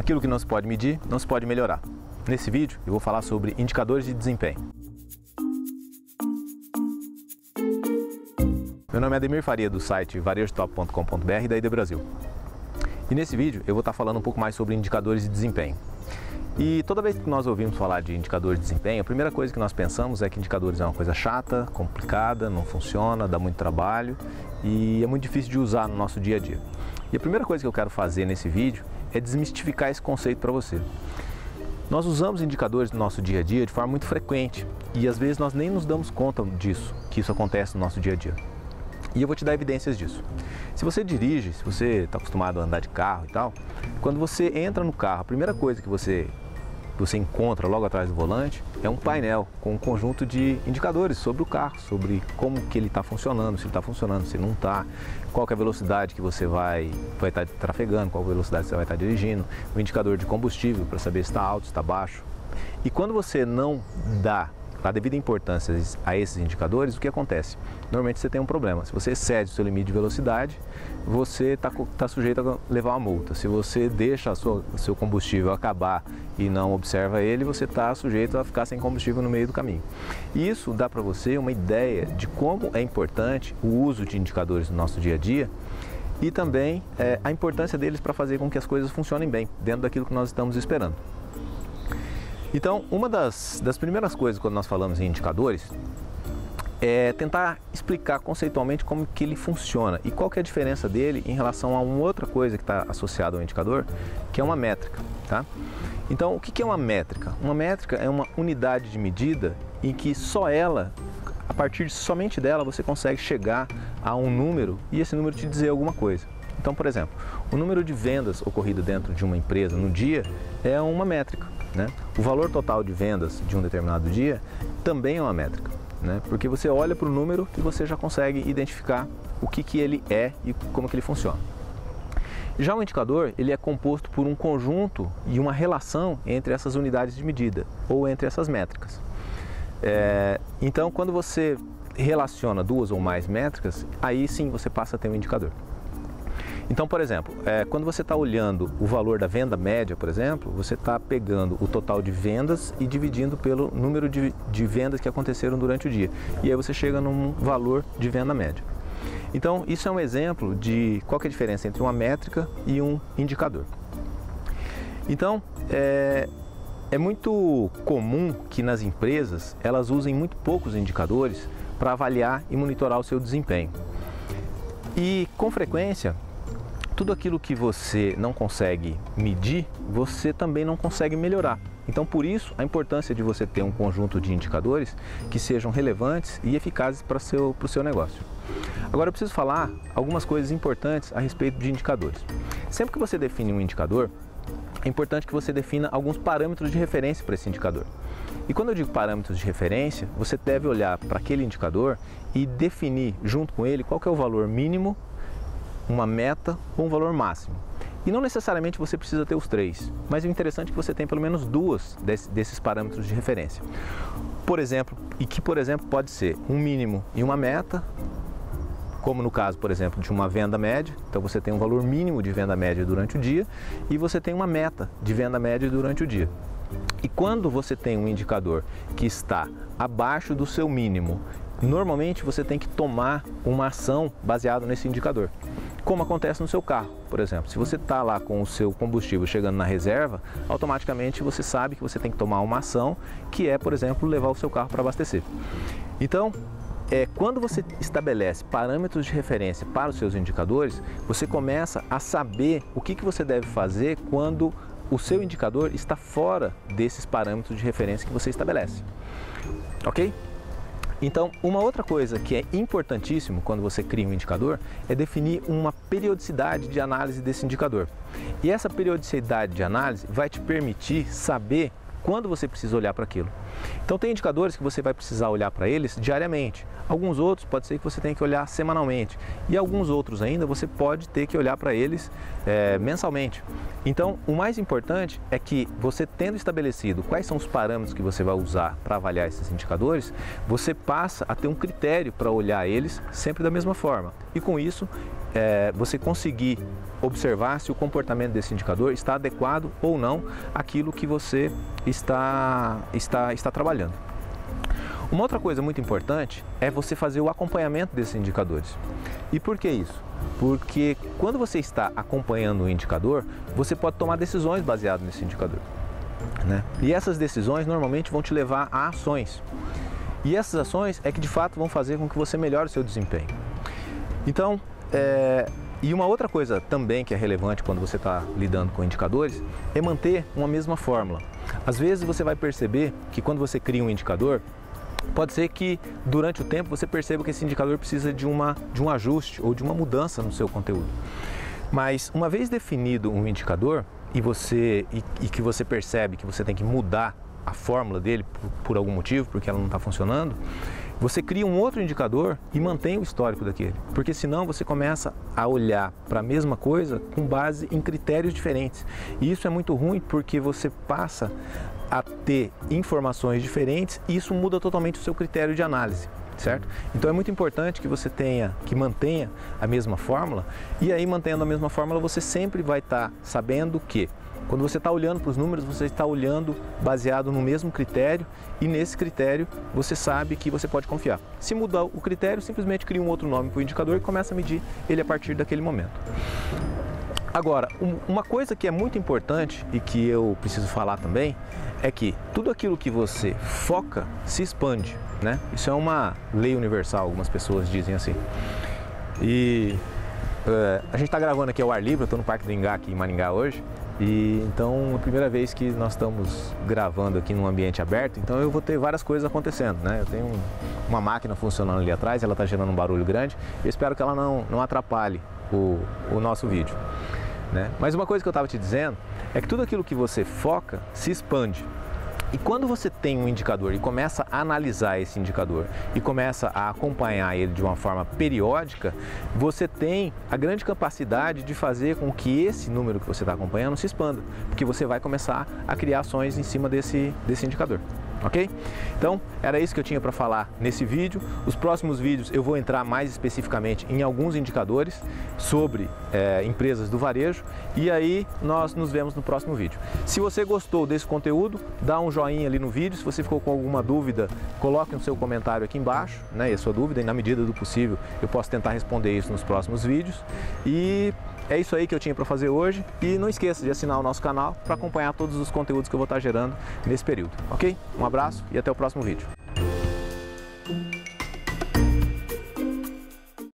Aquilo que não se pode medir, não se pode melhorar. Nesse vídeo, eu vou falar sobre indicadores de desempenho. Meu nome é Ademir Faria, do site varejotop.com.br e da ID Brasil. E nesse vídeo eu vou estar falando um pouco mais sobre indicadores de desempenho. E toda vez que nós ouvimos falar de indicadores de desempenho, a primeira coisa que nós pensamos é que indicadores é uma coisa chata, complicada, não funciona, dá muito trabalho e é muito difícil de usar no nosso dia a dia. E a primeira coisa que eu quero fazer nesse vídeo é desmistificar esse conceito para você. Nós usamos indicadores no nosso dia a dia de forma muito frequente e às vezes nós nem nos damos conta disso, que isso acontece no nosso dia a dia. E eu vou te dar evidências disso. Se você dirige, se você está acostumado a andar de carro e tal, quando você entra no carro, a primeira coisa que você encontra logo atrás do volante é um painel com um conjunto de indicadores sobre o carro, sobre como que ele está funcionando, se ele está funcionando, se não está, qual que é a velocidade que você vai estar trafegando, qual a velocidade que você vai estar dirigindo, o indicador de combustível para saber se está alto, se está baixo. E quando você não dá a devida importância a esses indicadores, o que acontece? Normalmente você tem um problema. Se você excede o seu limite de velocidade, você está sujeito a levar uma multa. Se você deixa o seu combustível acabar e não observa ele, você está sujeito a ficar sem combustível no meio do caminho. E isso dá para você uma ideia de como é importante o uso de indicadores no nosso dia a dia e também a importância deles para fazer com que as coisas funcionem bem, dentro daquilo que nós estamos esperando. Então, uma das primeiras coisas quando nós falamos em indicadores é tentar explicar conceitualmente como que ele funciona e qual que é a diferença dele em relação a uma outra coisa que está associada ao indicador, que é uma métrica, tá? Então, o que é uma métrica? Uma métrica é uma unidade de medida em que só ela, a partir somente dela, você consegue chegar a um número e esse número te dizer alguma coisa. Então, por exemplo, o número de vendas ocorrido dentro de uma empresa no dia é uma métrica, né? O valor total de vendas de um determinado dia também é uma métrica, né? Porque você olha para o número e você já consegue identificar o que ele é e como que ele funciona. Já o indicador, ele é composto por um conjunto e uma relação entre essas unidades de medida ou entre essas métricas. Então, quando você relaciona duas ou mais métricas, aí sim você passa a ter um indicador. Então, por exemplo, quando você está olhando o valor da venda média, por exemplo, você está pegando o total de vendas e dividindo pelo número de vendas que aconteceram durante o dia. E aí você chega num valor de venda média. Então, isso é um exemplo de qual que é a diferença entre uma métrica e um indicador. Então, é muito comum que nas empresas elas usem muito poucos indicadores para avaliar e monitorar o seu desempenho. E, com frequência, tudo aquilo que você não consegue medir, você também não consegue melhorar. Então, por isso, a importância de você ter um conjunto de indicadores que sejam relevantes e eficazes para o seu negócio. Agora, eu preciso falar algumas coisas importantes a respeito de indicadores. Sempre que você define um indicador, é importante que você defina alguns parâmetros de referência para esse indicador. E quando eu digo parâmetros de referência, você deve olhar para aquele indicador e definir junto com ele qual que é o valor mínimo, uma meta ou um valor máximo. E não necessariamente você precisa ter os três, mas o interessante é que você tem pelo menos duas desses parâmetros de referência. Por exemplo, pode ser um mínimo e uma meta, como no caso, por exemplo, de uma venda média. Então você tem um valor mínimo de venda média durante o dia e você tem uma meta de venda média durante o dia. E quando você tem um indicador que está abaixo do seu mínimo, normalmente você tem que tomar uma ação baseada nesse indicador. Como acontece no seu carro, por exemplo. Se você está lá com o seu combustível chegando na reserva, automaticamente você sabe que você tem que tomar uma ação, que é, por exemplo, levar o seu carro para abastecer. Então, quando você estabelece parâmetros de referência para os seus indicadores, você começa a saber o que você deve fazer quando o seu indicador está fora desses parâmetros de referência que você estabelece. Ok? Então, uma outra coisa que é importantíssimo quando você cria um indicador é definir uma periodicidade de análise desse indicador. E essa periodicidade de análise vai te permitir saber quando você precisa olhar para aquilo. Então tem indicadores que você vai precisar olhar para eles diariamente. Alguns outros pode ser que você tenha que olhar semanalmente. E alguns outros ainda você pode ter que olhar para eles mensalmente. Então o mais importante é que você, tendo estabelecido quais são os parâmetros que você vai usar para avaliar esses indicadores, você passa a ter um critério para olhar eles sempre da mesma forma. E com isso você conseguir observar se o comportamento desse indicador está adequado ou não àquilo que você está trabalhando. Uma outra coisa muito importante é você fazer o acompanhamento desses indicadores. E por que isso? Porque quando você está acompanhando o indicador, você pode tomar decisões baseadas nesse indicador, né? E essas decisões normalmente vão te levar a ações. E essas ações é que de fato vão fazer com que você melhore o seu desempenho. Então, e uma outra coisa também que é relevante quando você está lidando com indicadores é manter uma mesma fórmula. Às vezes você vai perceber que quando você cria um indicador, pode ser que durante o tempo você perceba que esse indicador precisa de um ajuste ou de uma mudança no seu conteúdo. Mas uma vez definido um indicador e que você percebe que você tem que mudar a fórmula dele por algum motivo, porque ela não está funcionando, você cria um outro indicador e mantém o histórico daquele, porque senão você começa a olhar para a mesma coisa com base em critérios diferentes. E isso é muito ruim porque você passa a ter informações diferentes e isso muda totalmente o seu critério de análise, certo? Então é muito importante que mantenha a mesma fórmula, e aí mantendo a mesma fórmula você sempre vai estar sabendo que quando você está olhando para os números, você está olhando baseado no mesmo critério, e nesse critério você sabe que você pode confiar. Se mudar o critério, simplesmente cria um outro nome para o indicador e começa a medir ele a partir daquele momento. Agora, uma coisa que é muito importante e que eu preciso falar também é que tudo aquilo que você foca se expande, né? Isso é uma lei universal, algumas pessoas dizem assim. E a gente está gravando aqui ao ar livre, eu estou no Parque do Ingá aqui em Maringá hoje. E então, é a primeira vez que nós estamos gravando aqui num ambiente aberto, então eu vou ter várias coisas acontecendo, né? Eu tenho uma máquina funcionando ali atrás, ela está gerando um barulho grande, e eu espero que ela não atrapalhe o nosso vídeo, né? Mas uma coisa que eu estava te dizendo é que tudo aquilo que você foca se expande. E quando você tem um indicador e começa a analisar esse indicador e começa a acompanhar ele de uma forma periódica, você tem a grande capacidade de fazer com que esse número que você está acompanhando se expanda, porque você vai começar a criar ações em cima desse indicador. Ok? Então, era isso que eu tinha para falar nesse vídeo. Os próximos vídeos eu vou entrar mais especificamente em alguns indicadores sobre empresas do varejo, e aí nós nos vemos no próximo vídeo. Se você gostou desse conteúdo, dá um joinha ali no vídeo. Se você ficou com alguma dúvida, coloque o seu comentário aqui embaixo, né, a sua dúvida, e na medida do possível eu posso tentar responder isso nos próximos vídeos. E é isso aí que eu tinha para fazer hoje, e não esqueça de assinar o nosso canal para acompanhar todos os conteúdos que eu vou estar gerando nesse período, ok? Um abraço e até o próximo vídeo.